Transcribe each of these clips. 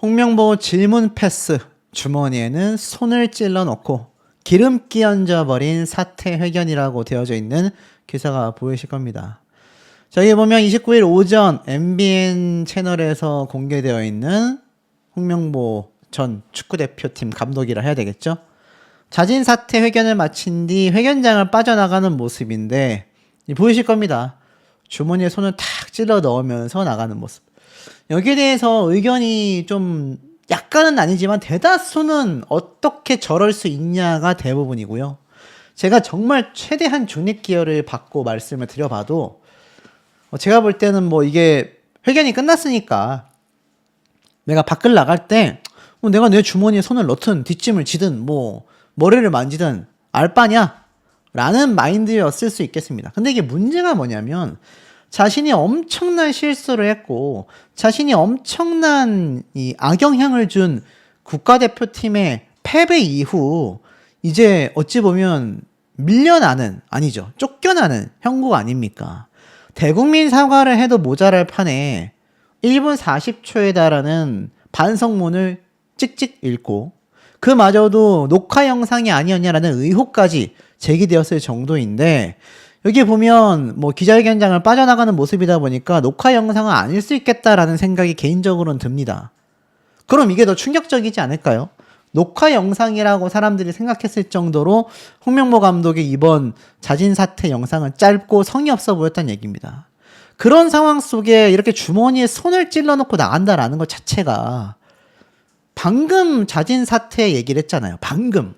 홍명보 질문 패스, 주머니에는 손을 찔러 넣고 기름기 얹어버린 사퇴 회견이라고 되어져 있는 기사가 보이실 겁니다. 자, 여기 보면 29일 오전 MBN 채널에서 공개되어 있는 홍명보 전 축구대표팀 감독이라 해야 되겠죠? 자진 사퇴 회견을 마친 뒤 회견장을 빠져나가는 모습인데 보이실 겁니다. 주머니에 손을 탁 찔러 넣으면서 나가는 모습. 여기에 대해서 의견이 좀 약간은 아니지만 대다수는 어떻게 저럴 수 있냐가 대부분이고요. 제가 정말 최대한 중립 기여를 받고 말씀을 드려봐도 제가 볼 때는 뭐 이게 회견이 끝났으니까 내가 밖을 나갈 때 내가 내 주머니에 손을 넣든 뒷짐을 지든 뭐 머리를 만지든 알 바냐? 라는 마인드였을 수 있겠습니다. 근데 이게 문제가 뭐냐면 자신이 엄청난 실수를 했고 자신이 엄청난 이 악영향을 준 국가대표팀의 패배 이후 이제 어찌 보면 밀려나는, 아니죠, 쫓겨나는 형국 아닙니까? 대국민 사과를 해도 모자랄 판에 1분 40초에 달하는 반성문을 찍찍 읽고 그마저도 녹화 영상이 아니었냐라는 의혹까지 제기되었을 정도인데, 여기 보면 뭐 기자회견장을 빠져나가는 모습이다 보니까 녹화 영상은 아닐 수 있겠다라는 생각이 개인적으로는 듭니다. 그럼 이게 더 충격적이지 않을까요? 녹화 영상이라고 사람들이 생각했을 정도로 홍명보 감독의 이번 자진 사퇴 영상은 짧고 성의 없어 보였다는 얘기입니다. 그런 상황 속에 이렇게 주머니에 손을 찔러놓고 나간다라는 것 자체가, 방금 자진 사퇴 얘기를 했잖아요. 방금.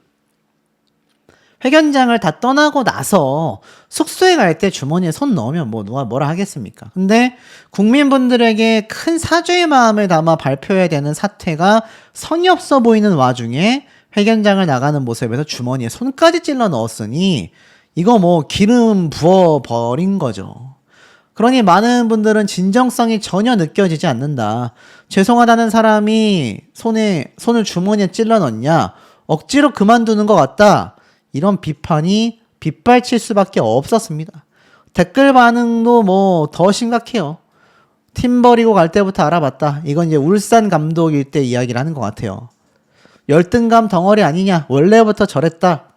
회견장을 다 떠나고 나서 숙소에 갈 때 주머니에 손 넣으면 뭐 누가 뭐라 하겠습니까? 근데 국민분들에게 큰 사죄의 마음을 담아 발표해야 되는 사태가 성의 없어 보이는 와중에 회견장을 나가는 모습에서 주머니에 손까지 찔러 넣었으니 이거 뭐 기름 부어 버린 거죠. 그러니 많은 분들은 진정성이 전혀 느껴지지 않는다. 죄송하다는 사람이 손을 주머니에 찔러 넣냐? 억지로 그만두는 것 같다. 이런 비판이 빗발칠 수밖에 없었습니다. 댓글 반응도 뭐 더 심각해요. 팀 버리고 갈 때부터 알아봤다. 이건 이제 울산 감독일 때 이야기를 하는 것 같아요. 열등감 덩어리 아니냐? 원래부터 저랬다.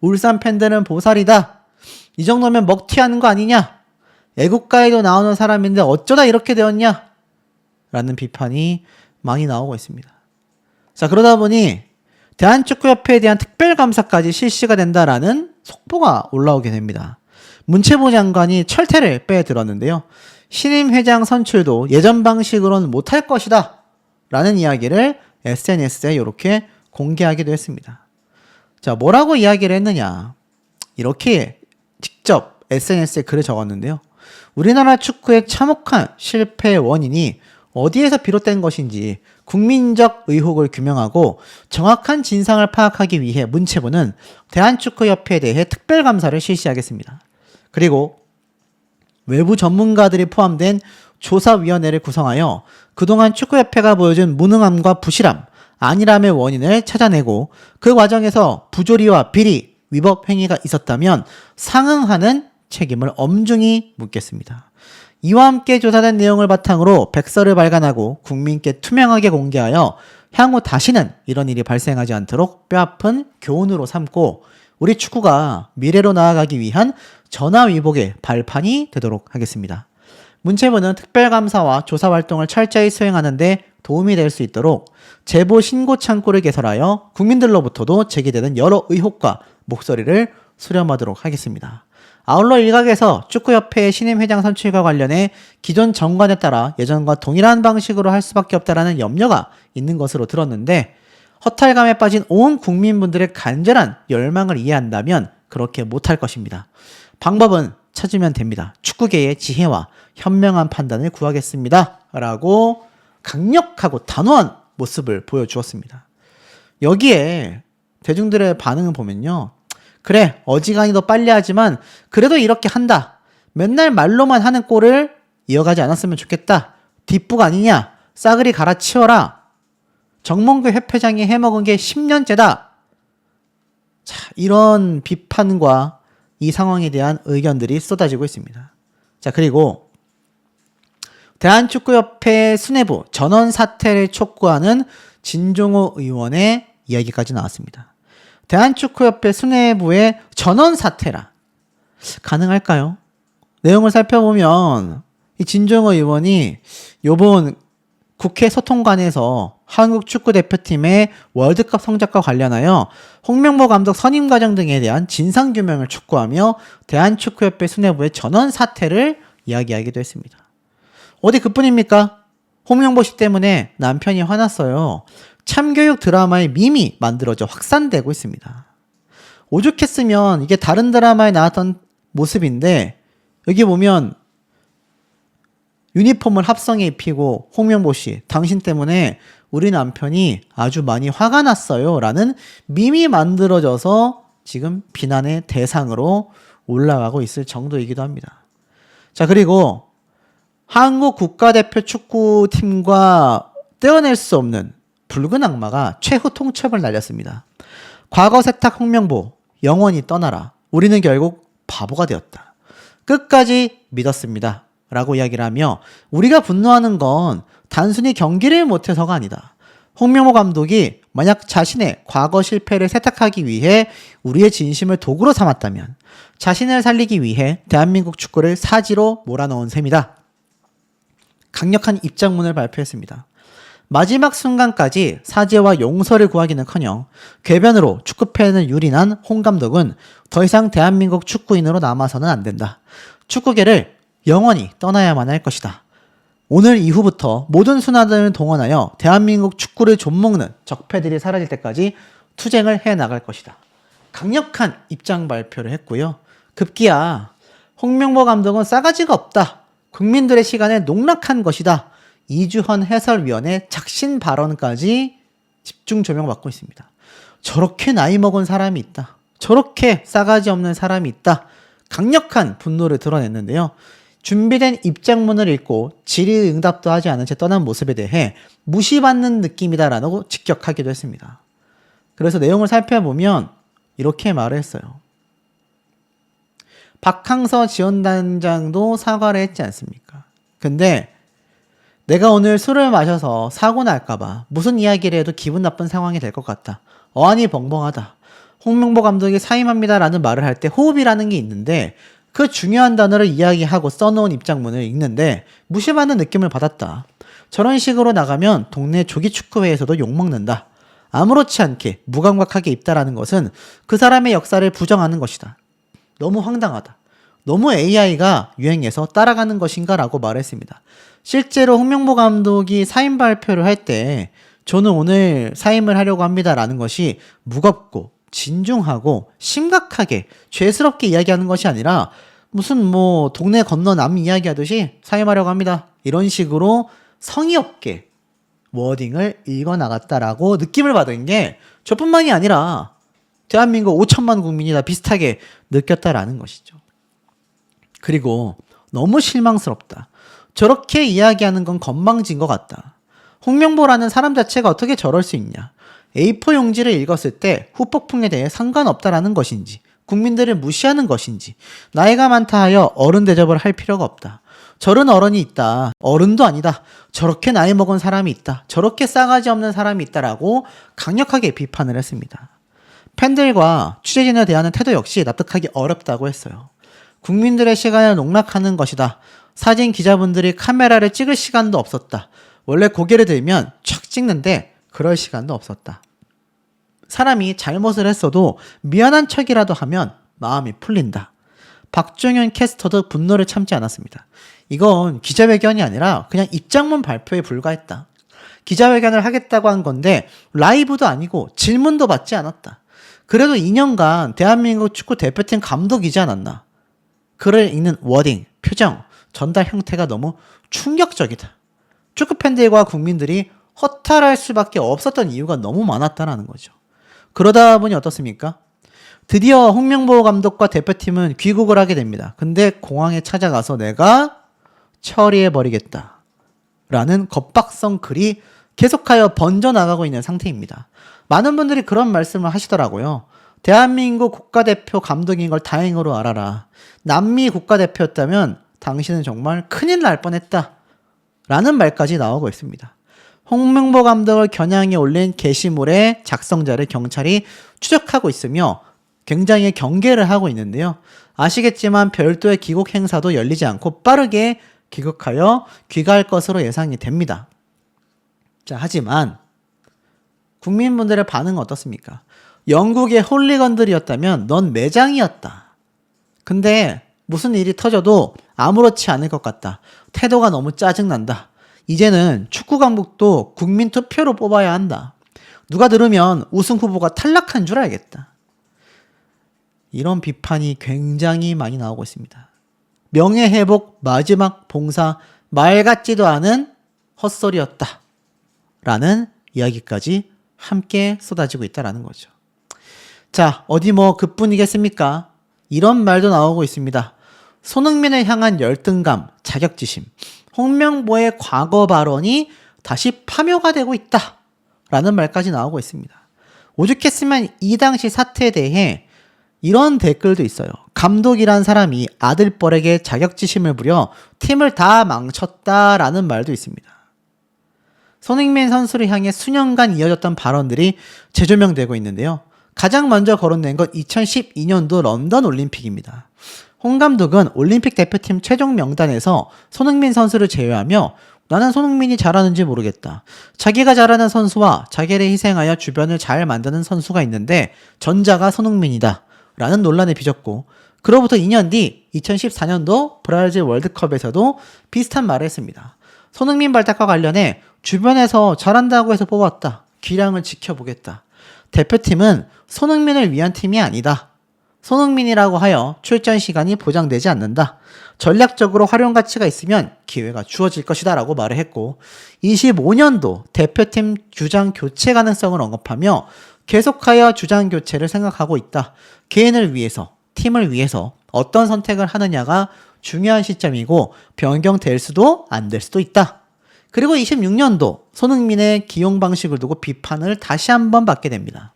울산 팬들은 보살이다. 이 정도면 먹튀하는 거 아니냐? 애국가에도 나오는 사람인데 어쩌다 이렇게 되었냐? 라는 비판이 많이 나오고 있습니다. 자, 그러다 보니 대한축구협회에 대한 특별감사까지 실시가 된다라는 속보가 올라오게 됩니다. 문체부 장관이 철퇴를 빼들었는데요. 신임 회장 선출도 예전 방식으로는 못할 것이다 라는 이야기를 SNS에 이렇게 공개하기도 했습니다. 자, 뭐라고 이야기를 했느냐. 이렇게 직접 SNS에 글을 적었는데요. 우리나라 축구의 참혹한 실패의 원인이 어디에서 비롯된 것인지 국민적 의혹을 규명하고 정확한 진상을 파악하기 위해 문체부는 대한축구협회에 대해 특별감사를 실시하겠습니다. 그리고 외부 전문가들이 포함된 조사위원회를 구성하여 그동안 축구협회가 보여준 무능함과 부실함, 안일함의 원인을 찾아내고 그 과정에서 부조리와 비리, 위법 행위가 있었다면 상응하는 책임을 엄중히 묻겠습니다. 이와 함께 조사된 내용을 바탕으로 백서를 발간하고 국민께 투명하게 공개하여 향후 다시는 이런 일이 발생하지 않도록 뼈아픈 교훈으로 삼고 우리 축구가 미래로 나아가기 위한 전화위복의 발판이 되도록 하겠습니다. 문체부는 특별감사와 조사활동을 철저히 수행하는 데 도움이 될 수 있도록 제보 신고 창구를 개설하여 국민들로부터도 제기되는 여러 의혹과 목소리를 수렴하도록 하겠습니다. 아울러 일각에서 축구협회의 신임 회장 선출과 관련해 기존 정관에 따라 예전과 동일한 방식으로 할 수밖에 없다라는 염려가 있는 것으로 들었는데, 허탈감에 빠진 온 국민분들의 간절한 열망을 이해한다면 그렇게 못할 것입니다. 방법은 찾으면 됩니다. 축구계의 지혜와 현명한 판단을 구하겠습니다. 라고 강력하고 단호한 모습을 보여주었습니다. 여기에 대중들의 반응을 보면요. 그래, 어지간히 더 빨리 하지만 그래도 이렇게 한다. 맨날 말로만 하는 꼴을 이어가지 않았으면 좋겠다. 뒷북 아니냐? 싸그리 갈아치워라. 정몽규 협회장이 해먹은 게 10년째다. 자, 이런 비판과 이 상황에 대한 의견들이 쏟아지고 있습니다. 자, 그리고 대한축구협회 수뇌부 전원 사퇴를 촉구하는 진종호 의원의 이야기까지 나왔습니다. 대한축구협회 수뇌부의 전원 사퇴라 가능할까요? 내용을 살펴보면 이 진종호 의원이 요번 국회 소통관에서 한국 축구대표팀의 월드컵 성적과 관련하여 홍명보 감독 선임 과정 등에 대한 진상규명을 촉구하며 대한축구협회 수뇌부의 전원 사퇴를 이야기하기도 했습니다. 어디 그뿐입니까? 홍명보 씨 때문에 남편이 화났어요. 참교육 드라마의 밈이 만들어져 확산되고 있습니다. 오죽했으면 이게 다른 드라마에 나왔던 모습인데 여기 보면 유니폼을 합성해 입히고 홍명보 씨, 당신 때문에 우리 남편이 아주 많이 화가 났어요 라는 밈이 만들어져서 지금 비난의 대상으로 올라가고 있을 정도이기도 합니다. 자, 그리고 한국 국가대표 축구팀과 떼어낼 수 없는 붉은 악마가 최후 통첩을 날렸습니다. 과거 세탁 홍명보, 영원히 떠나라. 우리는 결국 바보가 되었다. 끝까지 믿었습니다. 라고 이야기를 하며 우리가 분노하는 건 단순히 경기를 못해서가 아니다. 홍명보 감독이 만약 자신의 과거 실패를 세탁하기 위해 우리의 진심을 도구로 삼았다면 자신을 살리기 위해 대한민국 축구를 사지로 몰아넣은 셈이다. 강력한 입장문을 발표했습니다. 마지막 순간까지 사죄와 용서를 구하기는커녕 궤변으로 축구팬을 유린한 홍 감독은 더 이상 대한민국 축구인으로 남아서는 안 된다. 축구계를 영원히 떠나야만 할 것이다. 오늘 이후부터 모든 순환을 동원하여 대한민국 축구를 좀먹는 적폐들이 사라질 때까지 투쟁을 해나갈 것이다. 강력한 입장 발표를 했고요. 급기야 홍명보 감독은 싸가지가 없다. 국민들의 시간을 농락한 것이다. 이주헌 해설위원의 작신 발언까지 집중 조명받고 있습니다. 저렇게 나이 먹은 사람이 있다. 저렇게 싸가지 없는 사람이 있다. 강력한 분노를 드러냈는데요. 준비된 입장문을 읽고 질의응답도 하지 않은 채 떠난 모습에 대해 무시받는 느낌이다라고 직격하기도 했습니다. 그래서 내용을 살펴보면 이렇게 말을 했어요. 박항서 지원단장도 사과를 했지 않습니까? 근데 내가 오늘 술을 마셔서 사고 날까봐 무슨 이야기를 해도 기분 나쁜 상황이 될 것 같다. 어안이 벙벙하다. 홍명보 감독이 사임합니다라는 말을 할 때 호흡이라는 게 있는데 그 중요한 단어를 이야기하고 써놓은 입장문을 읽는데 무시받는 느낌을 받았다. 저런 식으로 나가면 동네 조기축구회에서도 욕먹는다. 아무렇지 않게 무감각하게 입다라는 것은 그 사람의 역사를 부정하는 것이다. 너무 황당하다. 너무 AI가 유행해서 따라가는 것인가 라고 말했습니다. 실제로 홍명보 감독이 사임 발표를 할 때 저는 오늘 사임을 하려고 합니다 라는 것이 무겁고 진중하고 심각하게 죄스럽게 이야기하는 것이 아니라 무슨 뭐 동네 건너 남 이야기하듯이 사임하려고 합니다 이런 식으로 성의 없게 워딩을 읽어나갔다라고 느낌을 받은 게 저뿐만이 아니라 대한민국 5천만 국민이 다 비슷하게 느꼈다라는 것이죠. 그리고 너무 실망스럽다. 저렇게 이야기하는 건 건방진 것 같다. 홍명보라는 사람 자체가 어떻게 저럴 수 있냐. A4 용지를 읽었을 때 후폭풍에 대해 상관없다라는 것인지 국민들을 무시하는 것인지 나이가 많다 하여 어른 대접을 할 필요가 없다. 저런 어른이 있다. 어른도 아니다. 저렇게 나이 먹은 사람이 있다. 저렇게 싸가지 없는 사람이 있다라고 강력하게 비판을 했습니다. 팬들과 취재진에 대한 태도 역시 납득하기 어렵다고 했어요. 국민들의 시간을 농락하는 것이다. 사진 기자분들이 카메라를 찍을 시간도 없었다. 원래 고개를 들면 촥 찍는데 그럴 시간도 없었다. 사람이 잘못을 했어도 미안한 척이라도 하면 마음이 풀린다. 박종현 캐스터도 분노를 참지 않았습니다. 이건 기자회견이 아니라 그냥 입장문 발표에 불과했다. 기자회견을 하겠다고 한 건데 라이브도 아니고 질문도 받지 않았다. 그래도 2년간 대한민국 축구 대표팀 감독이지 않았나. 글을 읽는 워딩, 표정, 전달 형태가 너무 충격적이다. 축구팬들과 국민들이 허탈할 수밖에 없었던 이유가 너무 많았다는 거죠. 그러다 보니 어떻습니까? 드디어 홍명보 감독과 대표팀은 귀국을 하게 됩니다. 근데 공항에 찾아가서 내가 처리해버리겠다 라는 겁박성 글이 계속하여 번져나가고 있는 상태입니다. 많은 분들이 그런 말씀을 하시더라고요. 대한민국 국가대표 감독인 걸 다행으로 알아라. 남미 국가대표였다면 당신은 정말 큰일 날 뻔했다 라는 말까지 나오고 있습니다. 홍명보 감독을 겨냥해 올린 게시물의 작성자를 경찰이 추적하고 있으며 굉장히 경계를 하고 있는데요. 아시겠지만 별도의 귀국 행사도 열리지 않고 빠르게 귀국하여 귀가할 것으로 예상이 됩니다. 자, 하지만 국민분들의 반응은 어떻습니까? 영국의 홀리건들이었다면 넌 매장이었다. 근데 무슨 일이 터져도 아무렇지 않을 것 같다. 태도가 너무 짜증난다. 이제는 축구 감독도 국민 투표로 뽑아야 한다. 누가 들으면 우승 후보가 탈락한 줄 알겠다. 이런 비판이 굉장히 많이 나오고 있습니다. 명예회복 마지막 봉사 말 같지도 않은 헛소리였다. 라는 이야기까지 함께 쏟아지고 있다라는 거죠. 자, 어디 뭐 그뿐이겠습니까? 이런 말도 나오고 있습니다. 손흥민을 향한 열등감, 자격지심, 홍명보의 과거 발언이 다시 파묘가 되고 있다. 라는 말까지 나오고 있습니다. 오죽했으면 이 당시 사태에 대해 이런 댓글도 있어요. 감독이란 사람이 아들뻘에게 자격지심을 부려 팀을 다 망쳤다라는 말도 있습니다. 손흥민 선수를 향해 수년간 이어졌던 발언들이 재조명되고 있는데요. 가장 먼저 거론된 건 2012년도 런던 올림픽입니다. 홍 감독은 올림픽 대표팀 최종 명단에서 손흥민 선수를 제외하며 나는 손흥민이 잘하는지 모르겠다. 자기가 잘하는 선수와 자기를 희생하여 주변을 잘 만드는 선수가 있는데 전자가 손흥민이다. 라는 논란을 빚었고 그로부터 2년 뒤 2014년도 브라질 월드컵에서도 비슷한 말을 했습니다. 손흥민 발탁과 관련해 주변에서 잘한다고 해서 뽑았다. 기량을 지켜보겠다. 대표팀은 손흥민을 위한 팀이 아니다. 손흥민이라고 하여 출전 시간이 보장되지 않는다. 전략적으로 활용 가치가 있으면 기회가 주어질 것이다 라고 말을 했고 25년도 대표팀 주장 교체 가능성을 언급하며 계속하여 주장 교체를 생각하고 있다. 개인을 위해서, 팀을 위해서 어떤 선택을 하느냐가 중요한 시점이고 변경될 수도 안 될 수도 있다. 그리고 26년도 손흥민의 기용 방식을 두고 비판을 다시 한번 받게 됩니다.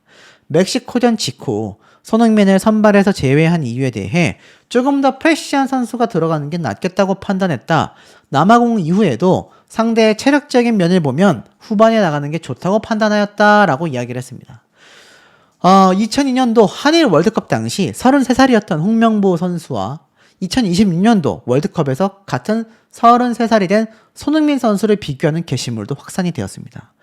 멕시코전 직후 손흥민을 선발에서 제외한 이유에 대해 조금 더 프레시한 선수가 들어가는 게 낫겠다고 판단했다. 남아공 이후에도 상대의 체력적인 면을 보면 후반에 나가는 게 좋다고 판단하였다라고 이야기를 했습니다. 2002년도 한일 월드컵 당시 33살이었던 홍명보 선수와 2026년도 월드컵에서 같은 33살이 된 손흥민 선수를 비교하는 게시물도 확산이 되었습니다.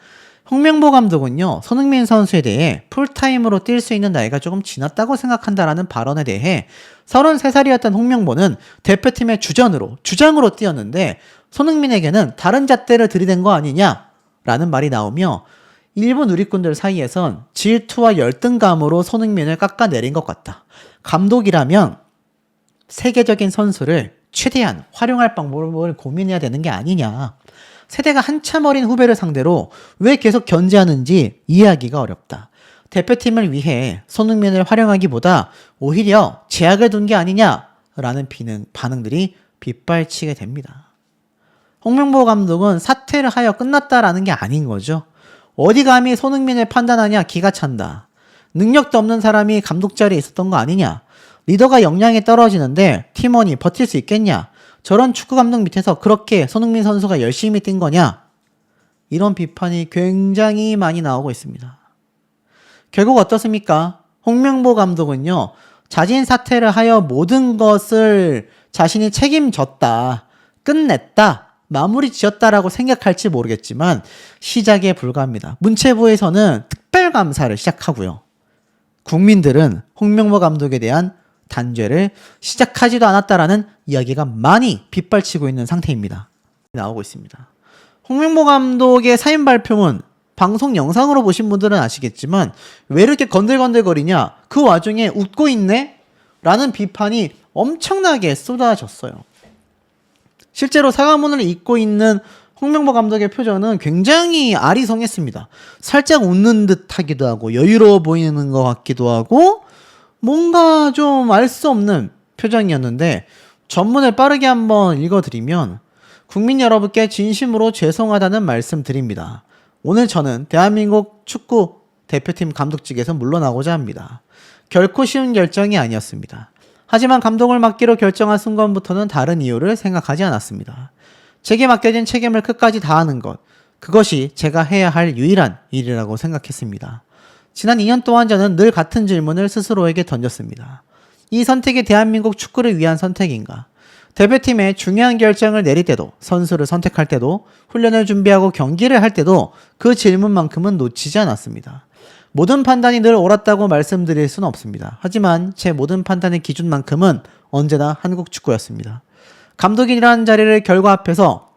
홍명보 감독은요, 손흥민 선수에 대해 풀타임으로 뛸 수 있는 나이가 조금 지났다고 생각한다라는 발언에 대해 33살이었던 홍명보는 대표팀의 주장으로 뛰었는데 손흥민에게는 다른 잣대를 들이댄 거 아니냐라는 말이 나오며 일부 누리꾼들 사이에선 질투와 열등감으로 손흥민을 깎아내린 것 같다. 감독이라면 세계적인 선수를 최대한 활용할 방법을 고민해야 되는 게 아니냐. 세대가 한참 어린 후배를 상대로 왜 계속 견제하는지 이해하기가 어렵다. 대표팀을 위해 손흥민을 활용하기보다 오히려 제약을 둔 게 아니냐라는 반응들이 빗발치게 됩니다. 홍명보 감독은 사퇴를 하여 끝났다라는 게 아닌 거죠. 어디 감히 손흥민을 판단하냐 기가 찬다. 능력도 없는 사람이 감독 자리에 있었던 거 아니냐. 리더가 역량이 떨어지는데 팀원이 버틸 수 있겠냐. 저런 축구 감독 밑에서 그렇게 손흥민 선수가 열심히 뛴 거냐. 이런 비판이 굉장히 많이 나오고 있습니다. 결국 어떻습니까? 홍명보 감독은요. 자진 사퇴를 하여 모든 것을 자신이 책임졌다. 끝냈다. 마무리 지었다라고 생각할지 모르겠지만 시작에 불과합니다. 문체부에서는 특별감사를 시작하고요. 국민들은 홍명보 감독에 대한 단죄를 시작하지도 않았다라는 이야기가 많이 빗발치고 있는 상태입니다. 나오고 있습니다. 홍명보 감독의 사임 발표문 방송 영상으로 보신 분들은 아시겠지만 왜 이렇게 건들건들거리냐? 그 와중에 웃고 있네? 라는 비판이 엄청나게 쏟아졌어요. 실제로 사과문을 읽고 있는 홍명보 감독의 표정은 굉장히 아리송했습니다. 살짝 웃는 듯 하기도 하고 여유로워 보이는 것 같기도 하고 뭔가 좀 알 수 없는 표정이었는데 전문을 빠르게 한번 읽어드리면 국민 여러분께 진심으로 죄송하다는 말씀 드립니다. 오늘 저는 대한민국 축구 대표팀 감독직에서 물러나고자 합니다. 결코 쉬운 결정이 아니었습니다. 하지만 감독을 맡기로 결정한 순간부터는 다른 이유를 생각하지 않았습니다. 제게 맡겨진 책임을 끝까지 다하는 것, 그것이 제가 해야 할 유일한 일이라고 생각했습니다. 지난 2년 동안 저는 늘 같은 질문을 스스로에게 던졌습니다. 이 선택이 대한민국 축구를 위한 선택인가? 대표팀의 중요한 결정을 내릴 때도, 선수를 선택할 때도, 훈련을 준비하고 경기를 할 때도 그 질문만큼은 놓치지 않았습니다. 모든 판단이 늘 옳았다고 말씀드릴 수는 없습니다. 하지만 제 모든 판단의 기준만큼은 언제나 한국 축구였습니다. 감독이라는 자리를 결과 앞에서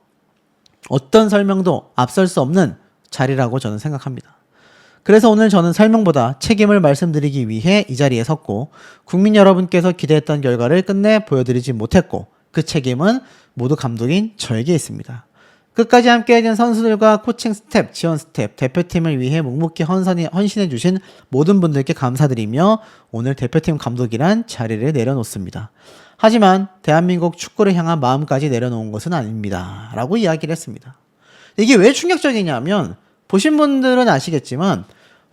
어떤 설명도 앞설 수 없는 자리라고 저는 생각합니다. 그래서 오늘 저는 설명보다 책임을 말씀드리기 위해 이 자리에 섰고, 국민 여러분께서 기대했던 결과를 끝내 보여드리지 못했고, 그 책임은 모두 감독인 저에게 있습니다. 끝까지 함께해준 선수들과 코칭 스텝, 지원 스텝, 대표팀을 위해 묵묵히 헌신해주신 모든 분들께 감사드리며 오늘 대표팀 감독이란 자리를 내려놓습니다. 하지만 대한민국 축구를 향한 마음까지 내려놓은 것은 아닙니다. 라고 이야기를 했습니다. 이게 왜 충격적이냐면, 보신 분들은 아시겠지만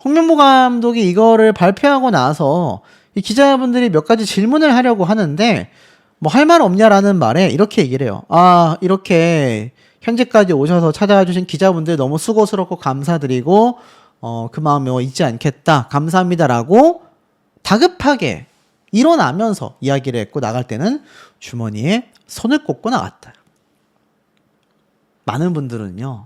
홍명보 감독이 이거를 발표하고 나서 이 기자분들이 몇 가지 질문을 하려고 하는데 뭐 할 말 없냐라는 말에 이렇게 얘기를 해요. 이렇게 현재까지 오셔서 찾아와 주신 기자분들 너무 수고스럽고 감사드리고 그 마음을 잊지 않겠다. 감사합니다라고 다급하게 일어나면서 이야기를 했고, 나갈 때는 주머니에 손을 꽂고 나갔다. 많은 분들은요,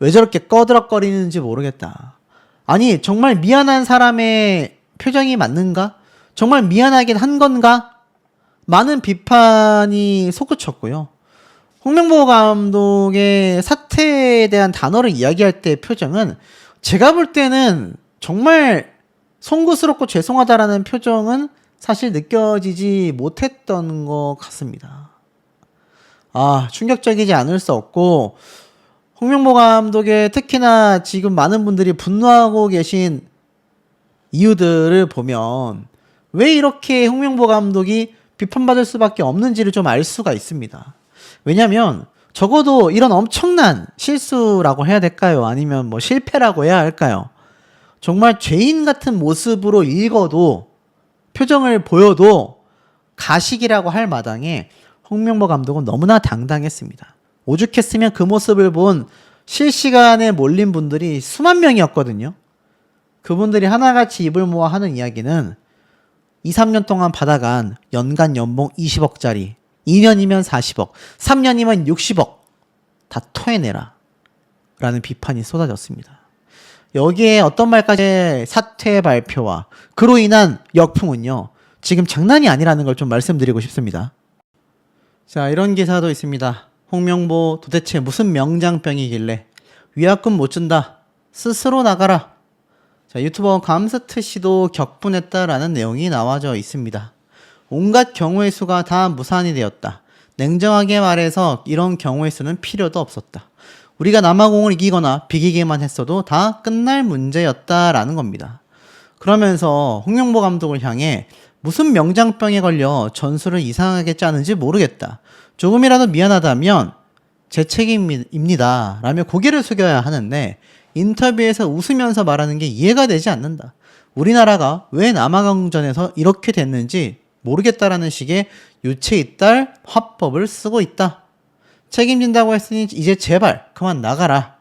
왜 저렇게 꺼드럭거리는지 모르겠다. 아니, 정말 미안한 사람의 표정이 맞는가? 정말 미안하긴 한 건가? 많은 비판이 솟구쳤고요. 홍명보 감독의 사태에 대한 단어를 이야기할 때 표정은 제가 볼 때는 정말 송구스럽고 죄송하다라는 표정은 사실 느껴지지 못했던 것 같습니다. 충격적이지 않을 수 없고, 홍명보 감독의 특히나 지금 많은 분들이 분노하고 계신 이유들을 보면 왜 이렇게 홍명보 감독이 비판받을 수밖에 없는지를 좀 알 수가 있습니다. 왜냐면 적어도 이런 엄청난 실수라고 해야 될까요? 아니면 뭐 실패라고 해야 할까요? 정말 죄인 같은 모습으로 읽어도, 표정을 보여도 가식이라고 할 마당에 홍명보 감독은 너무나 당당했습니다. 오죽했으면 그 모습을 본 실시간에 몰린 분들이 수만 명이었거든요. 그분들이 하나같이 입을 모아 하는 이야기는 2, 3년 동안 받아간 연간 연봉 20억짜리, 2년이면 40억, 3년이면 60억 다 토해내라 라는 비판이 쏟아졌습니다. 여기에 어떤 말까지 사퇴 발표와 그로 인한 역풍은요, 지금 장난이 아니라는 걸 좀 말씀드리고 싶습니다. 자, 이런 기사도 있습니다. 홍명보 도대체 무슨 명장병이길래 위약금 못 준다, 스스로 나가라. 자, 유튜버 감스트 씨도 격분했다라는 내용이 나와져 있습니다. 온갖 경우의 수가 다 무산이 되었다. 냉정하게 말해서 이런 경우의 수는 필요도 없었다. 우리가 남아공을 이기거나 비기기만 했어도 다 끝날 문제였다라는 겁니다. 그러면서 홍명보 감독을 향해 무슨 명장병에 걸려 전술을 이상하게 짜는지 모르겠다. 조금이라도 미안하다면 제 책임입니다. 라며 고개를 숙여야 하는데, 인터뷰에서 웃으면서 말하는 게 이해가 되지 않는다. 우리나라가 왜 남아공전에서 이렇게 됐는지 모르겠다라는 식의 유체이탈 화법을 쓰고 있다. 책임진다고 했으니 이제 제발 그만 나가라.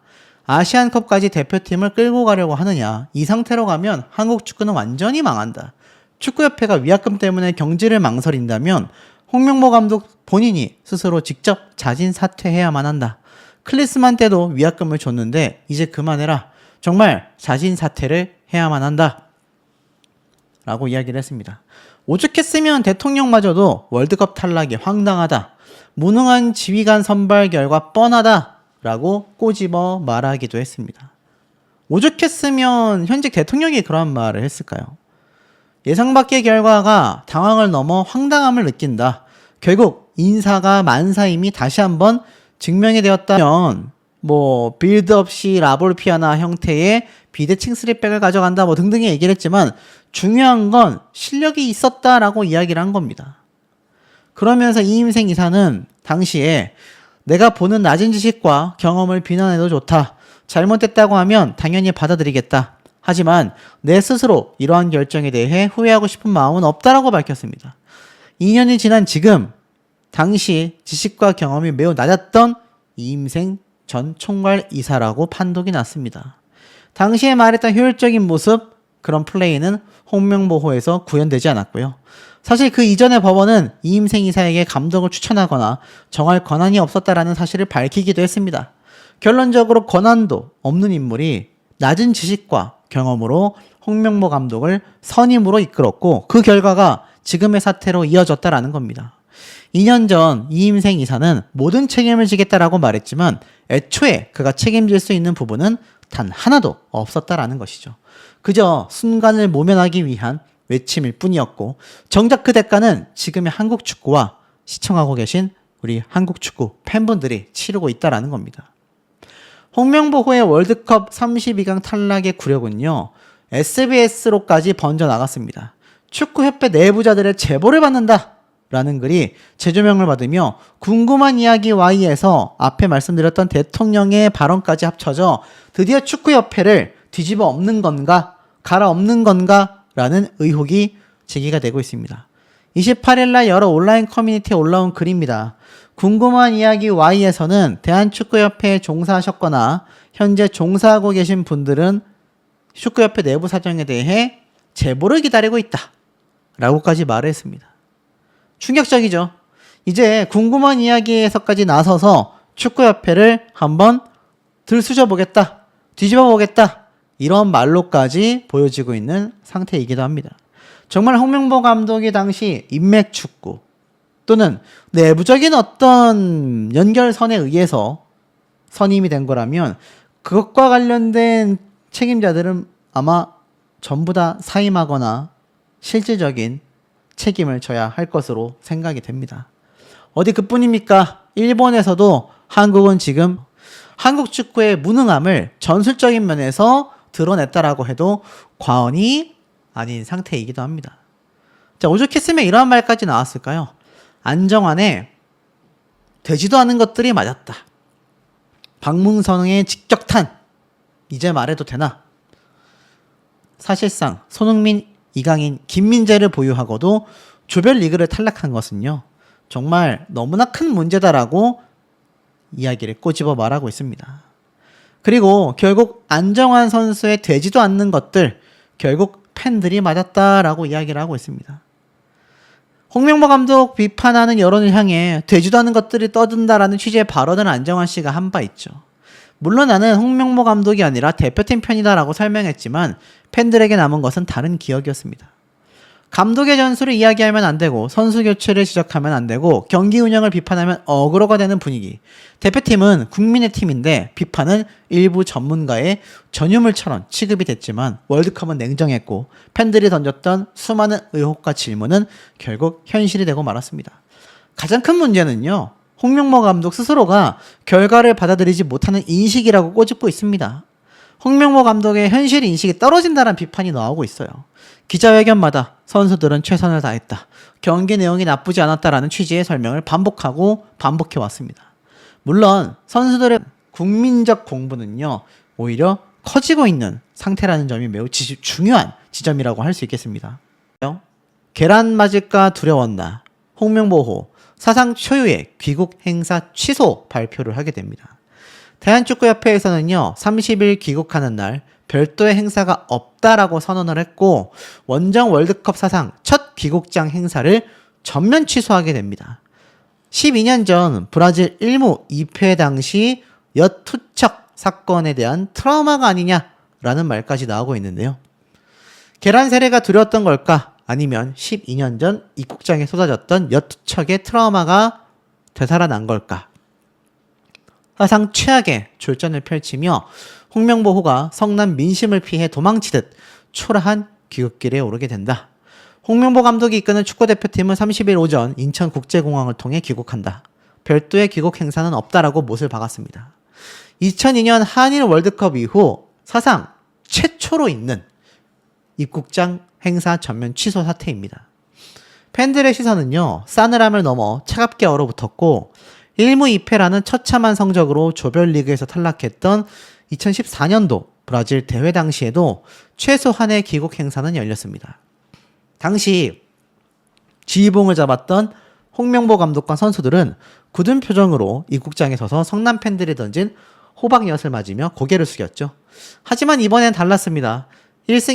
아시안컵까지 대표팀을 끌고 가려고 하느냐. 이 상태로 가면 한국 축구는 완전히 망한다. 축구협회가 위약금 때문에 경질을 망설인다면 홍명보 감독 본인이 스스로 직접 자진 사퇴해야만 한다. 클리스만 때도 위약금을 줬는데 이제 그만해라. 정말 자진 사퇴를 해야만 한다. 라고 이야기를 했습니다. 오죽했으면 대통령마저도 월드컵 탈락이 황당하다. 무능한 지휘관 선발 결과 뻔하다. 라고 꼬집어 말하기도 했습니다. 오죽했으면 현직 대통령이 그런 말을 했을까요? 예상 밖의 결과가 당황을 넘어 황당함을 느낀다. 결국 인사가 만사임이 다시 한번 증명이 되었다면 빌드업 시 라볼피아나 형태의 비대칭 3백을 가져간다 등등의 얘기를 했지만, 중요한 건 실력이 있었다라고 이야기를 한 겁니다. 그러면서 이임생 이사는 당시에 내가 보는 낮은 지식과 경험을 비난해도 좋다. 잘못됐다고 하면 당연히 받아들이겠다. 하지만 내 스스로 이러한 결정에 대해 후회하고 싶은 마음은 없다라고 밝혔습니다. 2년이 지난 지금 당시 지식과 경험이 매우 낮았던 이임생 전 총괄이사라고 판독이 났습니다. 당시에 말했던 효율적인 모습, 그런 플레이는 홍명보호에서 구현되지 않았고요. 사실 그 이전의 법원은 이임생 이사에게 감독을 추천하거나 정할 권한이 없었다라는 사실을 밝히기도 했습니다. 결론적으로 권한도 없는 인물이 낮은 지식과 경험으로 홍명보 감독을 선임으로 이끌었고 그 결과가 지금의 사태로 이어졌다라는 겁니다. 2년 전 이임생 이사는 모든 책임을 지겠다라고 말했지만 애초에 그가 책임질 수 있는 부분은 단 하나도 없었다라는 것이죠. 그저 순간을 모면하기 위한 외침일 뿐이었고 정작 그 대가는 지금의 한국 축구와 시청하고 계신 우리 한국 축구 팬분들이 치르고 있다라는 겁니다. 홍명보호의 월드컵 32강 탈락의 굴욕은요, SBS로까지 번져나갔습니다. 축구협회 내부자들의 제보를 받는다 라는 글이 재조명을 받으며 궁금한 이야기 Y에서 앞에 말씀드렸던 대통령의 발언까지 합쳐져 드디어 축구협회를 뒤집어 엎는 건가 갈아엎는 건가 라는 의혹이 제기가 되고 있습니다. 28일날 여러 온라인 커뮤니티에 올라온 글입니다. 궁금한 이야기 Y에서는 대한축구협회에 종사하셨거나 현재 종사하고 계신 분들은 축구협회 내부 사정에 대해 제보를 기다리고 있다 라고까지 말을 했습니다. 충격적이죠. 이제 궁금한 이야기에서까지 나서서 축구협회를 한번 들쑤셔 보겠다, 뒤집어 보겠다 이런 말로까지 보여지고 있는 상태이기도 합니다. 정말 홍명보 감독이 당시 인맥축구 또는 내부적인 어떤 연결선에 의해서 선임이 된 거라면 그것과 관련된 책임자들은 아마 전부 다 사임하거나 실질적인 책임을 져야 할 것으로 생각이 됩니다. 어디 그뿐입니까? 일본에서도 한국은 지금 한국 축구의 무능함을 전술적인 면에서 드러냈다라고 해도 과언이 아닌 상태이기도 합니다. 자, 오죽했으면 이러한 말까지 나왔을까요? 안정환의 되지도 않은 것들이 맞았다. 박문성의 직격탄 이제 말해도 되나? 사실상 손흥민, 이강인, 김민재를 보유하고도 조별리그를 탈락한 것은요, 정말 너무나 큰 문제다라고 이야기를 꼬집어 말하고 있습니다. 그리고 결국 안정환 선수의 되지도 않는 것들, 결국 팬들이 맞았다라고 이야기를 하고 있습니다. 홍명보 감독 비판하는 여론을 향해 되지도 않은 것들이 떠든다라는 취지의 발언을 안정환 씨가 한 바 있죠. 물론 나는 홍명보 감독이 아니라 대표팀 편이다라고 설명했지만 팬들에게 남은 것은 다른 기억이었습니다. 감독의 전술을 이야기하면 안 되고 선수 교체를 지적하면 안 되고 경기 운영을 비판하면 어그로가 되는 분위기. 대표팀은 국민의 팀인데 비판은 일부 전문가의 전유물처럼 취급이 됐지만 월드컵은 냉정했고 팬들이 던졌던 수많은 의혹과 질문은 결국 현실이 되고 말았습니다. 가장 큰 문제는요, 홍명보 감독 스스로가 결과를 받아들이지 못하는 인식이라고 꼬집고 있습니다. 홍명보 감독의 현실 인식이 떨어진다는 비판이 나오고 있어요. 기자회견마다 선수들은 최선을 다했다, 경기 내용이 나쁘지 않았다라는 취지의 설명을 반복하고 반복해 왔습니다. 물론 선수들의 국민적 공분은요, 오히려 커지고 있는 상태라는 점이 매우 중요한 지점이라고 할 수 있겠습니다. 계란 맞을까 두려웠나, 홍명보호 사상 초유의 귀국 행사 취소 발표를 하게 됩니다. 대한축구협회에서는요, 30일 귀국하는 날 별도의 행사가 없다라고 선언을 했고 원정 월드컵 사상 첫 귀국장 행사를 전면 취소하게 됩니다. 12년 전 브라질 1무 2패 당시 엿투척 사건에 대한 트라우마가 아니냐라는 말까지 나오고 있는데요. 계란 세례가 두려웠던 걸까? 아니면 12년 전 입국장에 쏟아졌던 엿투척의 트라우마가 되살아난 걸까? 사상 최악의 졸전을 펼치며 홍명보호가 성남 민심을 피해 도망치듯 초라한 귀국길에 오르게 된다. 홍명보 감독이 이끄는 축구대표팀은 30일 오전 인천국제공항을 통해 귀국한다. 별도의 귀국 행사는 없다라고 못을 박았습니다. 2002년 한일 월드컵 이후 사상 최초로 있는 입국장 행사 전면 취소 사태입니다. 팬들의 시선은요, 싸늘함을 넘어 차갑게 얼어붙었고 1무 2패라는 처참한 성적으로 조별리그에서 탈락했던 2014년도 브라질 대회 당시에도 최소한의 귀국 행사는 열렸습니다. 당시 지휘봉을 잡았던 홍명보 감독과 선수들은 굳은 표정으로 입국장에 서서 성남 팬들이 던진 호박엿을 맞으며 고개를 숙였죠. 하지만 이번엔 달랐습니다. 1승